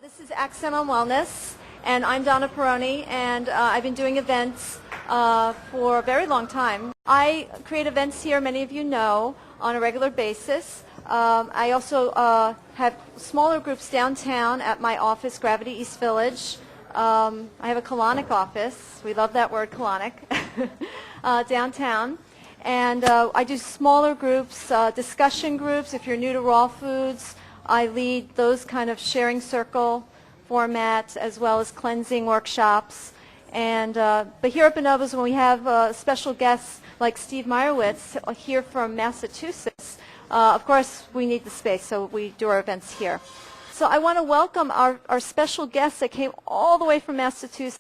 This is Accent on Wellness, and I'm Donna Peroni, and I've been doing events for a very long time. I create events here, many of you know, on a regular basis. I also have smaller groups downtown at my office, Gravity East Village. I have a colonic office. We love that word, colonic, downtown. And I do smaller groups, discussion groups. If you're new to raw foods, I lead those kind of sharing circle formats as well as cleansing workshops. And but here at Bonobos, when we have special guests like Steve Meyorowitz here from Massachusetts, of course we need the space, so we do our events here. So I want to welcome our special guest that came all the way from Massachusetts.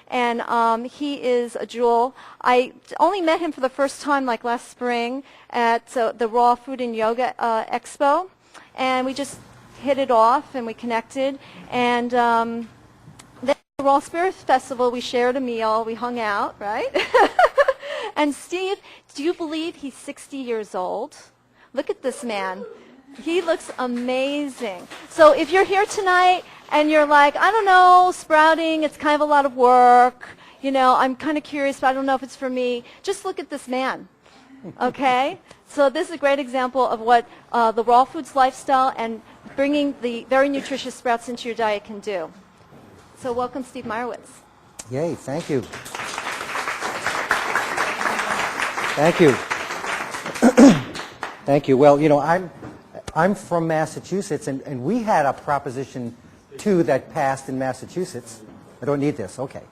And he is a jewel. I only met him for the first time like last spring at the Raw Food and Yoga Expo. And we just hit it off and we connected. And then at the Raw Spirits Festival, we shared a meal. We hung out, right? And Steve, do you believe he's 60 years old? Look at this man. He looks amazing. So if you're here tonight and you're like, I don't know, sprouting, it's kind of a lot of work. You know, I'm kind of curious, but I don't know if it's for me. Just look at this man, okay? So this is a great example of what the raw foods lifestyle and bringing the very nutritious sprouts into your diet can do. So welcome, Steve Meyorowitz. Yay, thank you. Thank you. Thank you. Well, you know, I'm from Massachusetts, and we had a Proposition 2 that passed in Massachusetts. I don't need this, okay.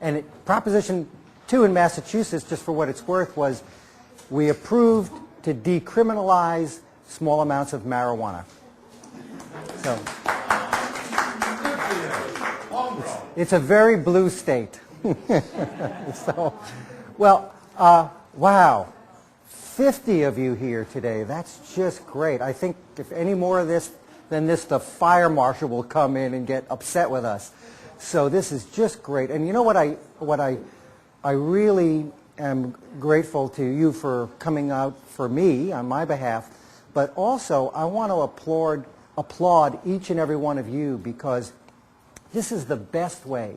And Proposition 2 in Massachusetts, just for what it's worth, was we approved to decriminalize small amounts of marijuana. So it's a very blue state. So, well, wow. 50 of you here today. That's just great. I think if any more of this than this, the fire marshal will come in and get upset with us. So this is just great. And you know what I really am grateful to you for coming out for me on my behalf, but also I want to applaud each and every one of you, because this is the best way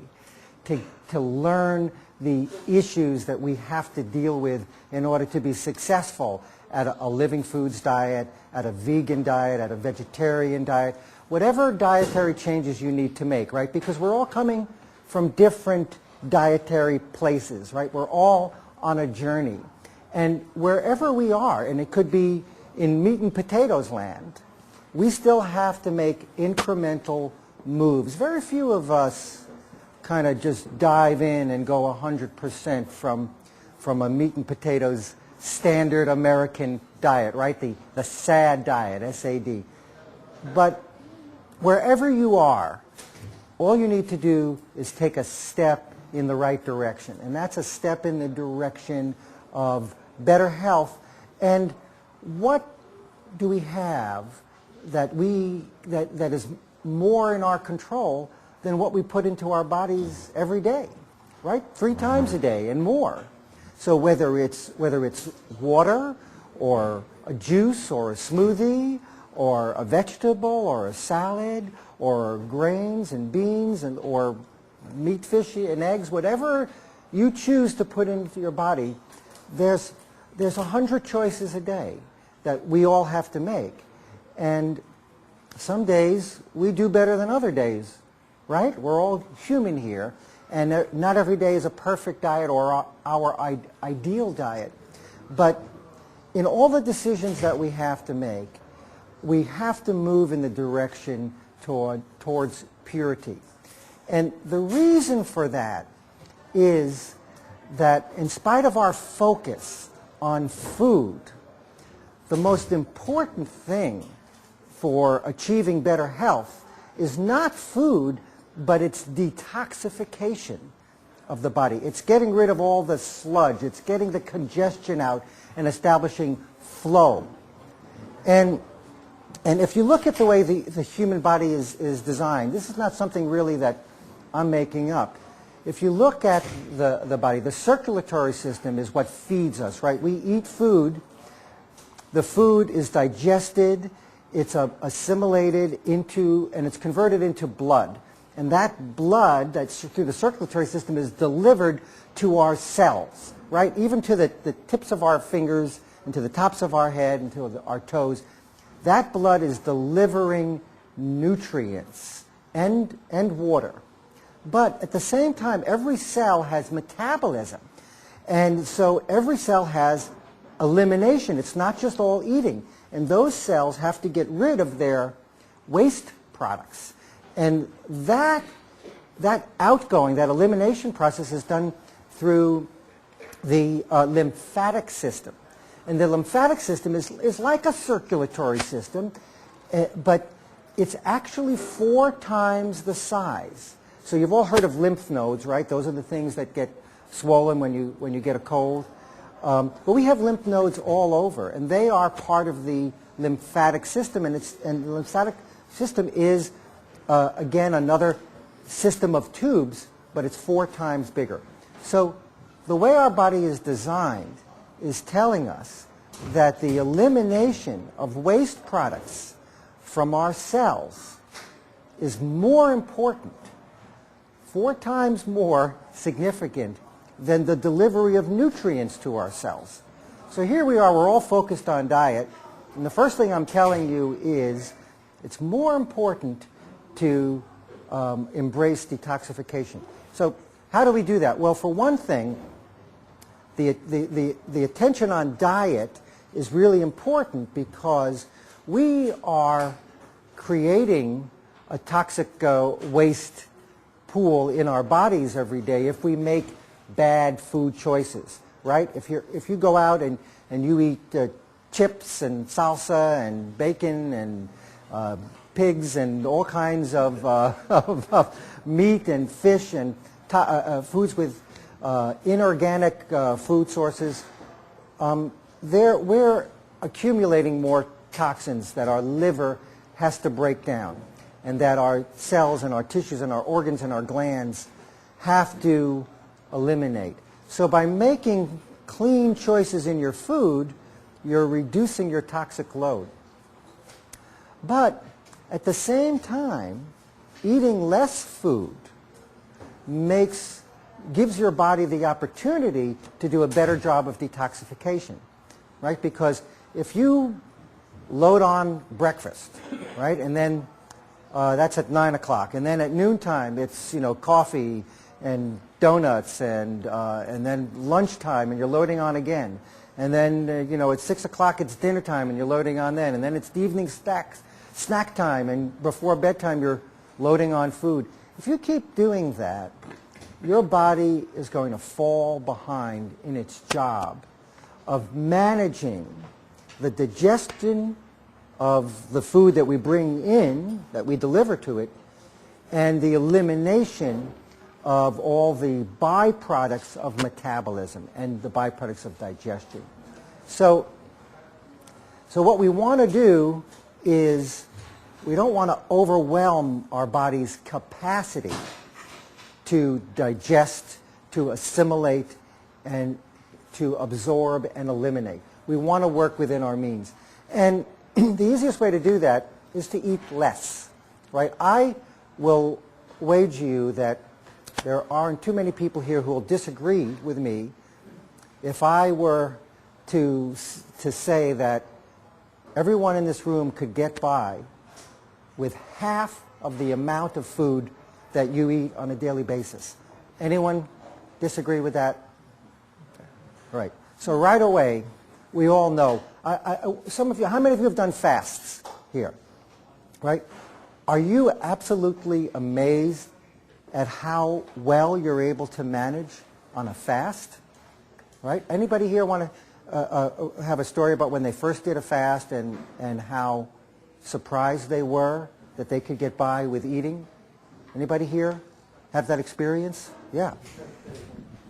to learn the issues that we have to deal with in order to be successful at a living foods diet, at a vegan diet, at a vegetarian diet, whatever dietary changes you need to make, right? Because we're all coming from different dietary places, right? We're all on a journey. And wherever we are, and it could be in meat and potatoes land, we still have to make incremental moves. Very few of us kind of just dive in and go 100% from a meat and potatoes standard American diet, right? The SAD diet, S-A-D. But wherever you are, all you need to do is take a step in the right direction. And that's a step in the direction of better health. And what do we have that is more in our control than what we put into our bodies every day, right? 3 times a day and more. So whether it's water or a juice or a smoothie or a vegetable or a salad or grains and beans or meat, fish, and eggs, whatever you choose to put into your body, there's 100 choices a day that we all have to make. And some days we do better than other days, right? We're all human here, and not every day is a perfect diet or our ideal diet. But in all the decisions that we have to make, we have to move in the direction towards purity. And the reason for that is that in spite of our focus on food, the most important thing for achieving better health is not food, but it's detoxification of the body. It's getting rid of all the sludge. It's getting the congestion out and establishing flow. And if you look at the way the human body is designed, this is not something really that I'm making up. If you look at the body, the circulatory system is what feeds us, right? We eat food. The food is digested. it's assimilated into, and it's converted into blood. And that blood that's through the circulatory system is delivered to our cells, right? Even to the tips of our fingers and to the tops of our head and to our toes. That blood is delivering nutrients and water. But at the same time, every cell has metabolism. And so every cell has elimination. It's not just all eating. And those cells have to get rid of their waste products. And that outgoing, that elimination process is done through the lymphatic system. And the lymphatic system is like a circulatory system, but it's actually 4 times the size. So you've all heard of lymph nodes, right? Those are the things that get swollen when you get a cold. But we have lymph nodes all over, and they are part of the lymphatic system. And the lymphatic system is, again, another system of tubes, but it's 4 times bigger. So the way our body is designed is telling us that the elimination of waste products from our cells is more important, 4 times more significant than the delivery of nutrients to our cells. So here we are, we're all focused on diet, and the first thing I'm telling you is it's more important to embrace detoxification. So how do we do that? Well, for one thing, the attention on diet is really important because we are creating a toxic waste pool in our bodies every day if we make bad food choices, right? If you go out and you eat chips and salsa and bacon and pigs and all kinds of meat and fish and foods with inorganic food sources, we're accumulating more toxins that our liver has to break down, and that our cells and our tissues and our organs and our glands have to eliminate. So by making clean choices in your food, you're reducing your toxic load. But at the same time, eating less food gives your body the opportunity to do a better job of detoxification, right? Because if you load on breakfast, right, and then that's at 9 o'clock, and then at noontime it's coffee and donuts, and then lunchtime, and you're loading on again, and then at 6 o'clock it's dinner time, and you're loading on then, and then it's the evening snack time, and before bedtime you're loading on food. If you keep doing that, your body is going to fall behind in its job of managing the digestion of the food that we bring in, that we deliver to it, and the elimination of all the byproducts of metabolism and the byproducts of digestion. So what we want to do is we don't want to overwhelm our body's capacity to digest, to assimilate, and to absorb and eliminate. We want to work within our means. And the easiest way to do that is to eat less, right? I will wager you that there aren't too many people here who will disagree with me if I were to say that everyone in this room could get by with half of the amount of food that you eat on a daily basis. Anyone disagree with that? Right. So right away, we all know. Some of you, how many of you have done fasts here? Right? Are you absolutely amazed at how well you're able to manage on a fast? Right? Anybody here want to have a story about when they first did a fast and how surprised they were that they could get by with eating? Anybody here have that experience? Yeah.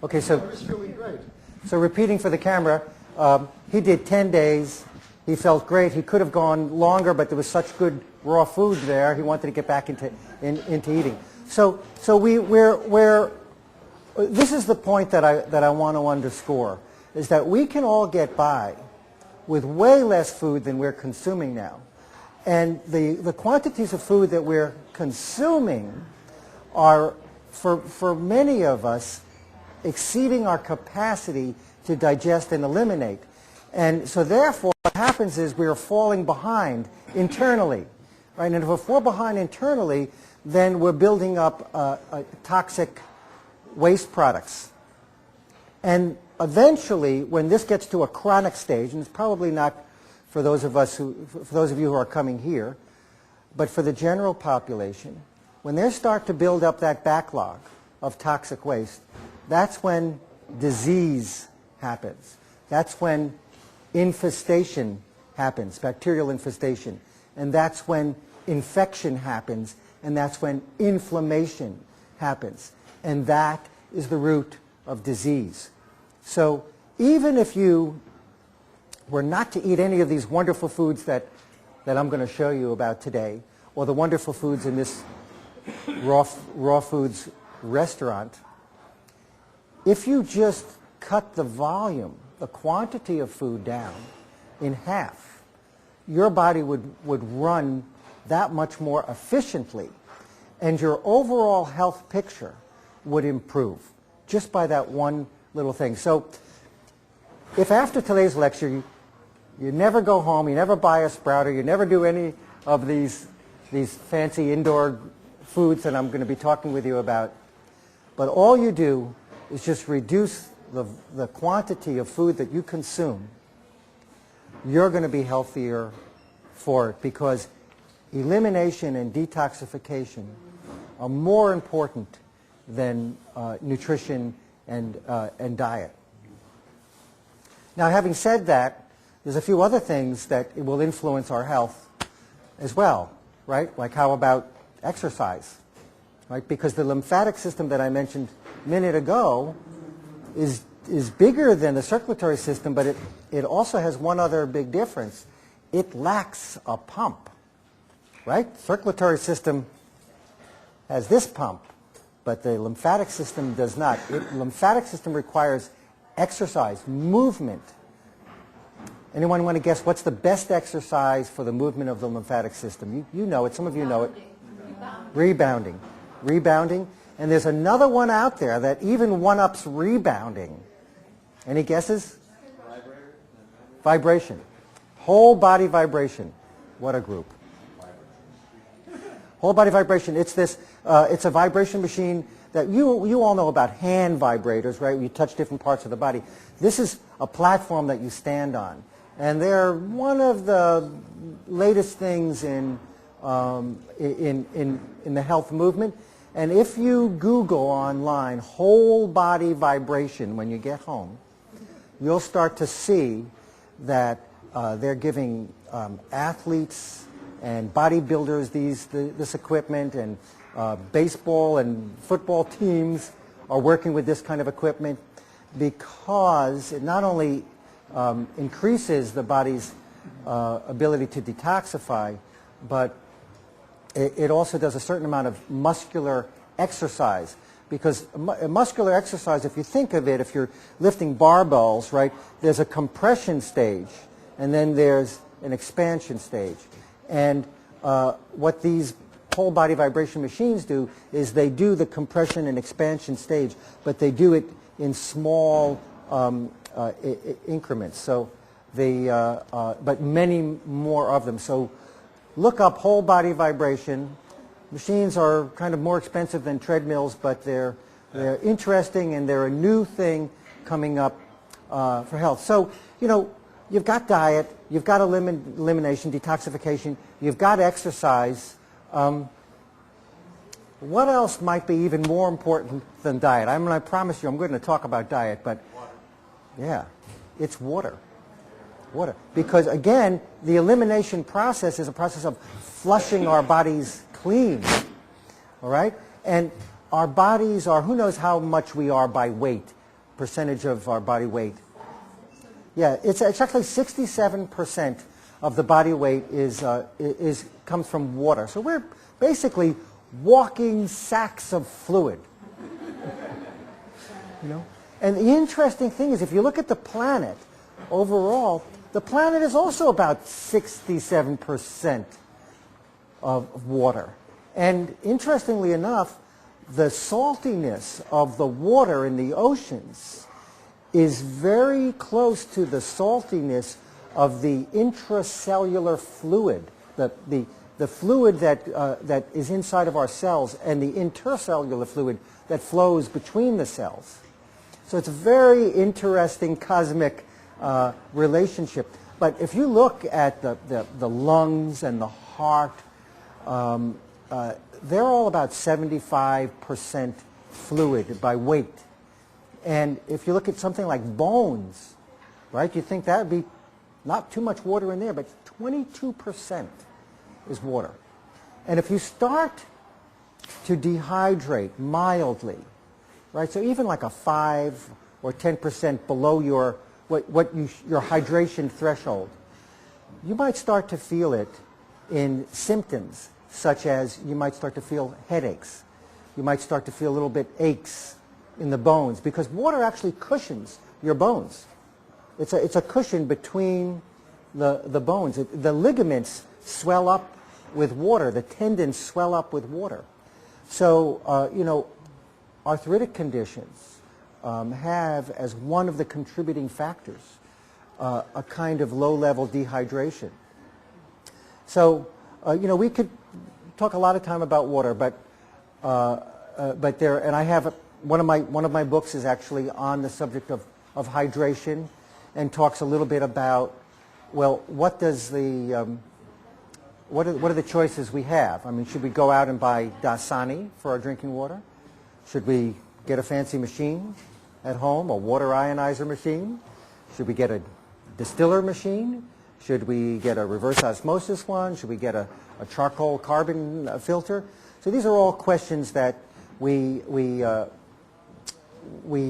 Okay, so repeating for the camera, he did 10 days. He felt great. He could have gone longer, but there was such good raw food there. He wanted to get back into eating. So this is the point that I want to underscore, is that we can all get by with way less food than we're consuming now. And the quantities of food that we're consuming are, for many of us, exceeding our capacity to digest and eliminate. And so therefore, what happens is we're falling behind internally. Right? And if we're falling behind internally, then we're building up toxic waste products. And eventually, when this gets to a chronic stage, and it's probably not for those of you who are coming here, but for the general population, when they start to build up that backlog of toxic waste, that's when disease happens. That's when infestation happens, bacterial infestation. And that's when infection happens, and that's when inflammation happens. And that is the root of disease. So even if you were not to eat any of these wonderful foods that I'm going to show you about today, or the wonderful foods in this raw foods restaurant, if you just cut the volume, the quantity of food down in half, your body would run that much more efficiently, and your overall health picture would improve just by that one little thing. So if after today's lecture you never go home, you never buy a Sprouter, you never do any of these fancy indoor foods that I'm going to be talking with you about, but all you do is just reduce the quantity of food that you consume, you're going to be healthier for it, because elimination and detoxification are more important than nutrition and diet. Now, having said that, there's a few other things that will influence our health as well, right? Like how about exercise, right? Because the lymphatic system that I mentioned a minute ago is bigger than the circulatory system, but it also has one other big difference. It lacks a pump, right? Circulatory system has this pump, but the lymphatic system does not. The lymphatic system requires exercise, movement. Anyone want to guess what's the best exercise for the movement of the lymphatic system? You know it. Some of you know it. Rebounding. Rebounding. And there's another one out there that even one-ups rebounding. Any guesses? Vibration. Whole body vibration. What a group. Whole body vibration. It's a vibration machine that you all know about hand vibrators, right? You touch different parts of the body. This is a platform that you stand on. And they're one of the latest things in the health movement. And if you Google online whole body vibration when you get home, you'll start to see that they're giving athletes and bodybuilders this equipment, and baseball and football teams are working with this kind of equipment, because it not only increases the body's ability to detoxify, but it also does a certain amount of muscular exercise. Because muscular exercise, if you think of it, if you're lifting barbells, right, there's a compression stage, and then there's an expansion stage. And what these whole body vibration machines do is they do the compression and expansion stage, but they do it in small increments. So but many more of them. So look up whole body vibration. Machines are kind of more expensive than treadmills, but they're interesting, and they're a new thing coming up for health. So, you've got diet, you've got elimination, detoxification, you've got exercise. What else might be even more important than diet? I promise you I'm going to talk about diet, but yeah, it's water. Water. Because again, the elimination process is a process of flushing our bodies clean. All right? And our bodies are, who knows how much we are by weight, percentage of our body weight. Yeah, it's actually 67% of the body weight comes from water. So we're basically walking sacks of fluid. And the interesting thing is, if you look at the planet overall, the planet is also about 67% of water. And interestingly enough, the saltiness of the water in the oceans is very close to the saltiness of the intracellular fluid, the fluid that is inside of our cells, and the intercellular fluid that flows between the cells. So it's a very interesting cosmic relationship. But if you look at the lungs and the heart, they're all about 75% fluid by weight. And if you look at something like bones, right, you think that would be not too much water in there, but 22% is water. And if you start to dehydrate mildly, right, so even like a 5 or 10% below your hydration threshold, you might start to feel it in symptoms such as you might start to feel headaches. You might start to feel a little bit aches in the bones, because water actually cushions your bones. It's a cushion between the bones. The ligaments swell up with water. The tendons swell up with water. So, arthritic conditions have as one of the contributing factors a kind of low-level dehydration. So, we could talk a lot of time about water, but and I have one of my books is actually on the subject of hydration, and talks a little bit about, well, what are the choices we have? I mean, should we go out and buy Dasani for our drinking water? Should we get a fancy machine at home, a water ionizer machine? Should we get a distiller machine? Should we get a reverse osmosis one? Should we get a charcoal carbon filter? So these are all questions that we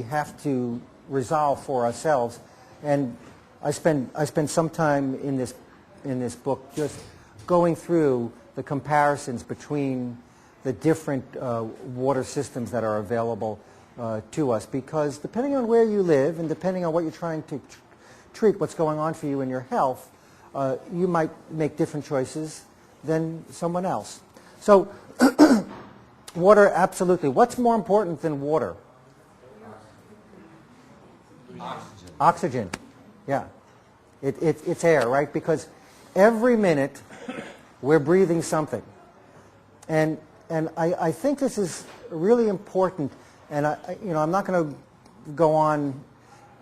have to resolve for ourselves. And I spend some time in this book just going through the comparisons between the different water systems that are available to us, because depending on where you live and depending on what you're trying to treat, what's going on for you in your health, you might make different choices than someone else. So water, absolutely. What's more important than water? Oxygen. Oxygen, yeah. It's air, right? Because every minute we're breathing something. And I think this is really important, and I'm not going to go on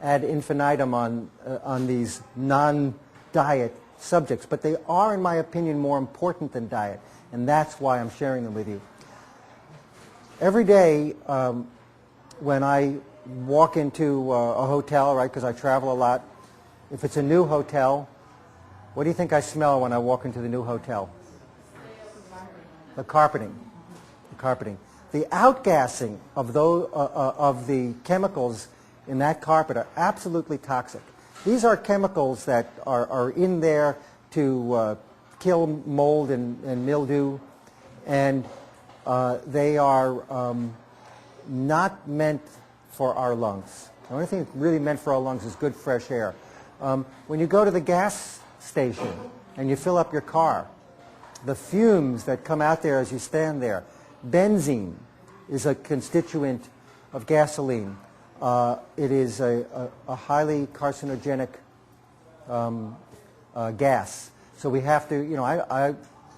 ad infinitum on these non-diet subjects, but they are, in my opinion, more important than diet, and that's why I'm sharing them with you. Every day when I walk into a hotel, right, because I travel a lot, if it's a new hotel, what do you think I smell when I walk into the new hotel? The carpeting. The carpeting. The outgassing of the chemicals in that carpet are absolutely toxic. These are chemicals that are in there to kill mold and mildew, and they are not meant for our lungs. The only thing that's really meant for our lungs is good fresh air. When you go to the gas station and you fill up your car, the fumes that come out there as you stand there, benzene is a constituent of gasoline. It is a highly carcinogenic gas. So we have to, I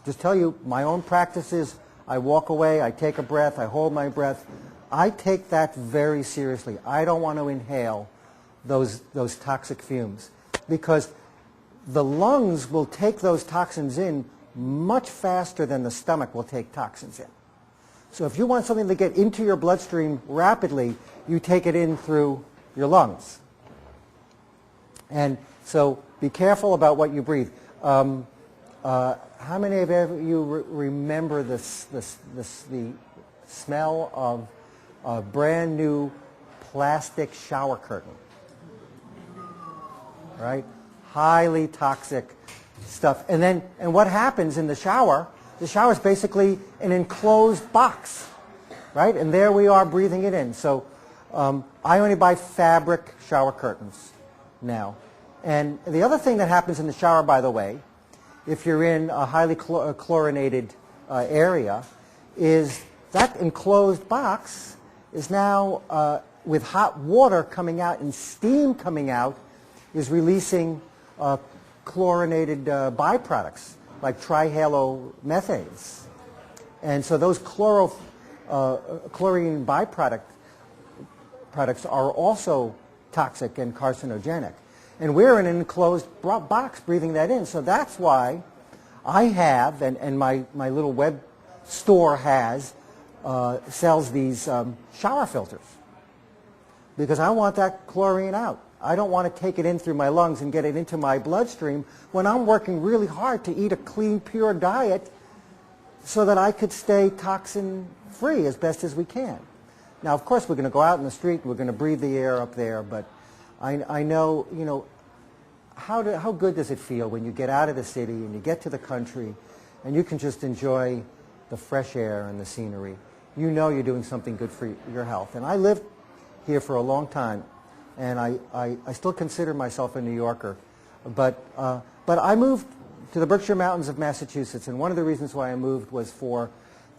just tell you, my own practice is I walk away, I take a breath, I hold my breath. I take that very seriously. I don't want to inhale those toxic fumes, because the lungs will take those toxins in much faster than the stomach will take toxins in. So if you want something to get into your bloodstream rapidly, you take it in through your lungs. And so be careful about what you breathe. How many of you remember the smell of a brand new plastic shower curtain? Right? Highly toxic stuff. And what happens in the shower? The shower is basically an enclosed box, right? And there we are breathing it in. So I only buy fabric shower curtains now. And the other thing that happens in the shower, by the way, if you're in a highly chlorinated area, is that enclosed box is now, with hot water coming out and steam coming out, is releasing chlorinated byproducts like trihalomethanes. And so those chlorine products are also toxic and carcinogenic. And we're in an enclosed box breathing that in. So that's why I have, and my little web store has, sells these shower filters. Because I want that chlorine out. I don't want to take it in through my lungs and get it into my bloodstream when I'm working really hard to eat a clean, pure diet so that I could stay toxin-free as best as we can. Now, of course, we're going to go out in the street and we're going to breathe the air up there, but I know, you know, how good does it feel when you get out of the city and you get to the country and you can just enjoy the fresh air and the scenery. You know you're doing something good for your health. And I lived here for a long time, and I still consider myself a New Yorker. But I moved to the Berkshire Mountains of Massachusetts, and one of the reasons why I moved was for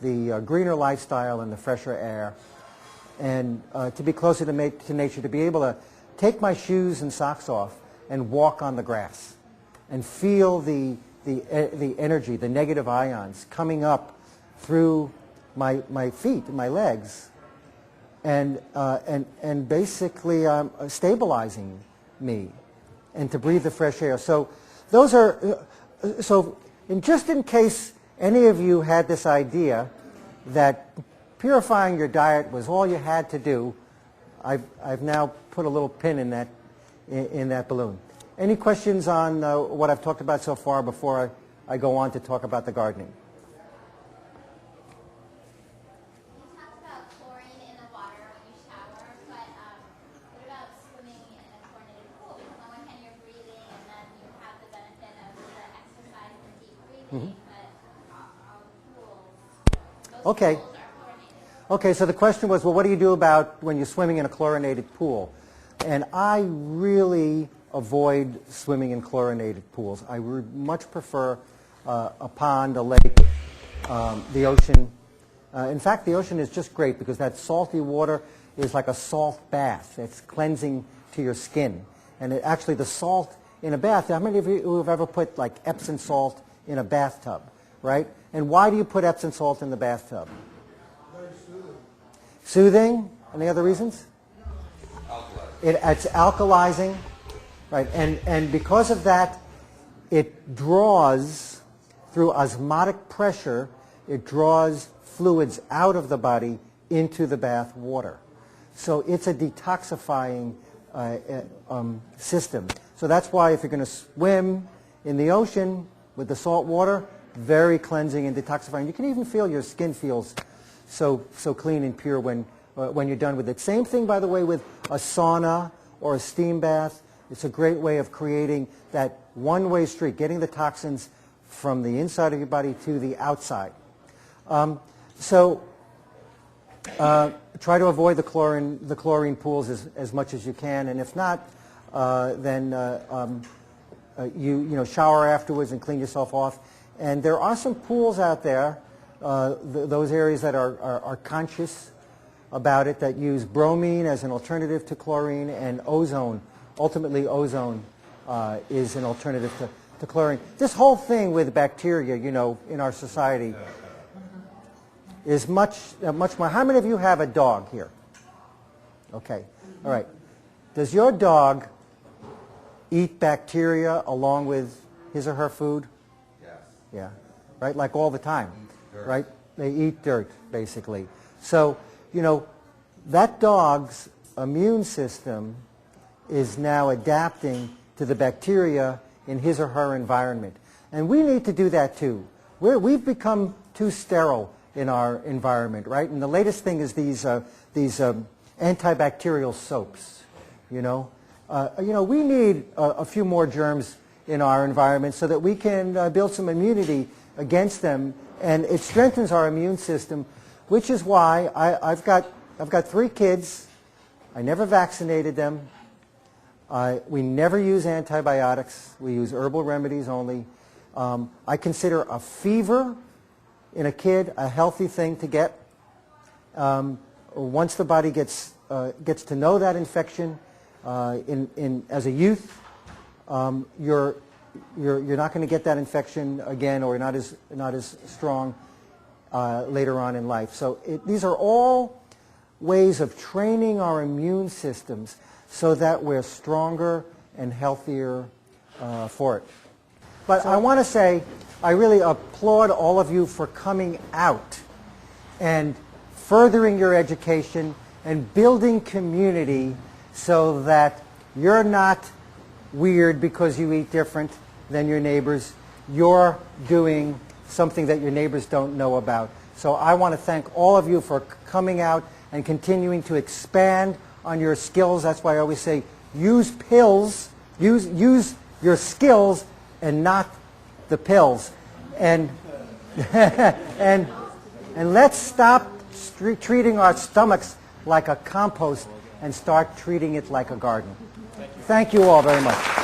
the greener lifestyle and the fresher air, and to be closer to nature, to be able to take my shoes and socks off and walk on the grass and feel the energy, the negative ions coming up through my feet and my legs, and basically stabilizing me, and to breathe the fresh air. So those are just in case any of you had this idea that purifying your diet was all you had to do, I've now put a little pin in that balloon. Any questions on what I've talked about so far before I go on to talk about the gardening? Okay. Okay, so the question was, well, what do you do about when you're swimming in a chlorinated pool? And I really avoid swimming in chlorinated pools. I would much prefer a pond, a lake, the ocean. In fact, the ocean is just great because that salty water is like a salt bath. It's cleansing to your skin. And actually the salt in a bath, how many of you have ever put like Epsom salt in a bathtub, right? And why do you put Epsom salt in the bathtub? Very soothing. Soothing? Any other reasons? It's alkalizing, right? And because of that, it draws, through osmotic pressure, it draws fluids out of the body into the bath water. So it's a detoxifying system. So that's why if you're going to swim in the ocean with the salt water, very cleansing and detoxifying. You can even feel your skin feels so clean and pure when you're done with it. Same thing, by the way, with a sauna or a steam bath. It's a great way of creating that one-way street, getting the toxins from the inside of your body to the outside. Try to avoid the chlorine pools as much as you can, and if not, then you shower afterwards and clean yourself off. And there are some pools out there, those areas that are conscious about it, that use bromine as an alternative to chlorine, and ozone. Ultimately, ozone is an alternative to chlorine. This whole thing with bacteria, in our society is much more. How many of you have a dog here? Okay, all right. Does your dog eat bacteria along with his or her food? Yes. Yeah, right, like all the time, Dirt. right? They eat dirt, basically. So, that dog's immune system is now adapting to the bacteria in his or her environment. And we need to do that too. We've become too sterile in our environment, right? And the latest thing is these antibacterial soaps, we need a few more germs in our environment so that we can build some immunity against them, and it strengthens our immune system, which is why I've got 3 kids. I never vaccinated them. We never use antibiotics. We use herbal remedies only. I consider a fever in a kid a healthy thing to get. Once the body gets to know that infection as a youth, you're not going to get that infection again, or not as strong later on in life. So these are all ways of training our immune systems so that we're stronger and healthier for it. But I want to say I really applaud all of you for coming out and furthering your education and building community so that you're not weird because you eat different than your neighbors. You're doing something that your neighbors don't know about. So I want to thank all of you for coming out and continuing to expand on your skills. That's why I always say use pills, use your skills and not the pills. And and let's stop treating our stomachs like a compost and start treating it like a garden. Thank you all very much.